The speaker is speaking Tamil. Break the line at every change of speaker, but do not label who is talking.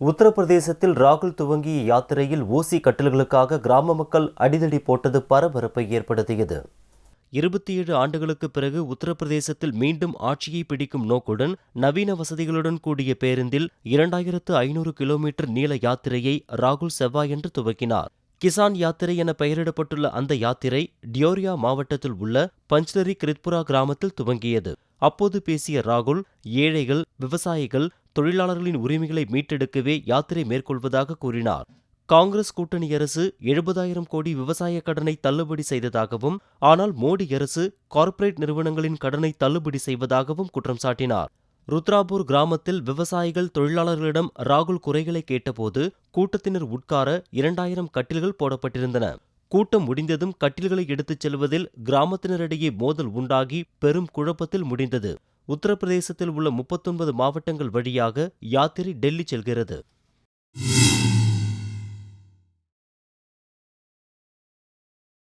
உத்தரப்பிரதேசத்தில் ராகுல் துவங்கிய யாத்திரையில் ஊசி கட்டில்களுக்காக கிராம மக்கள் அடிதடி போட்டது பரபரப்பை ஏற்படுத்தியது. 27 ஆண்டுகளுக்கு பிறகு உத்தரப்பிரதேசத்தில் மீண்டும் ஆட்சியை பிடிக்கும் நோக்குடன் நவீன வசதிகளுடன் கூடிய பேருந்தில் 2500 கிலோமீட்டர் நீள யாத்திரையை ராகுல் செவ்வாயன்று துவக்கினார். கிசான் யாத்திரை என பெயரிடப்பட்டுள்ள அந்த யாத்திரை டியோரியா மாவட்டத்தில் உள்ள பஞ்ச்லரி கிரித்புரா கிராமத்தில் துவங்கியது. அப்போது பேசிய ராகுல், ஏழைகள், விவசாயிகள், தொழிலாளர்களின் உரிமைகளை மீட்டெடுக்கவே யாத்திரை மேற்கொள்வதாக கூறினார். காங்கிரஸ் கூட்டணி அரசு 70,000 கோடி விவசாய கடனை தள்ளுபடி செய்ததாகவும், ஆனால் மோடி அரசு கார்ப்பரேட் நிறுவனங்களின் கடனை தள்ளுபடி செய்வதாகவும் குற்றம் சாட்டினார். ருத்ராபூர் கிராமத்தில் விவசாயிகள், தொழிலாளர்களிடம் ராகுல் குறைகளை கேட்டபோது கூட்டத்தினர் உட்கார 2000 கட்டில்கள் போடப்பட்டிருந்தன. கூட்டம் முடிந்ததும் கட்டில்களை எடுத்துச் செல்வதில் கிராமத்தினரிடையே மோதல் உண்டாகி பெரும் குழப்பத்தில் முடிந்தது. உத்தரப்பிரதேசத்தில் உள்ள 39 மாவட்டங்கள் வழியாக யாத்திரை டெல்லி செல்கிறது.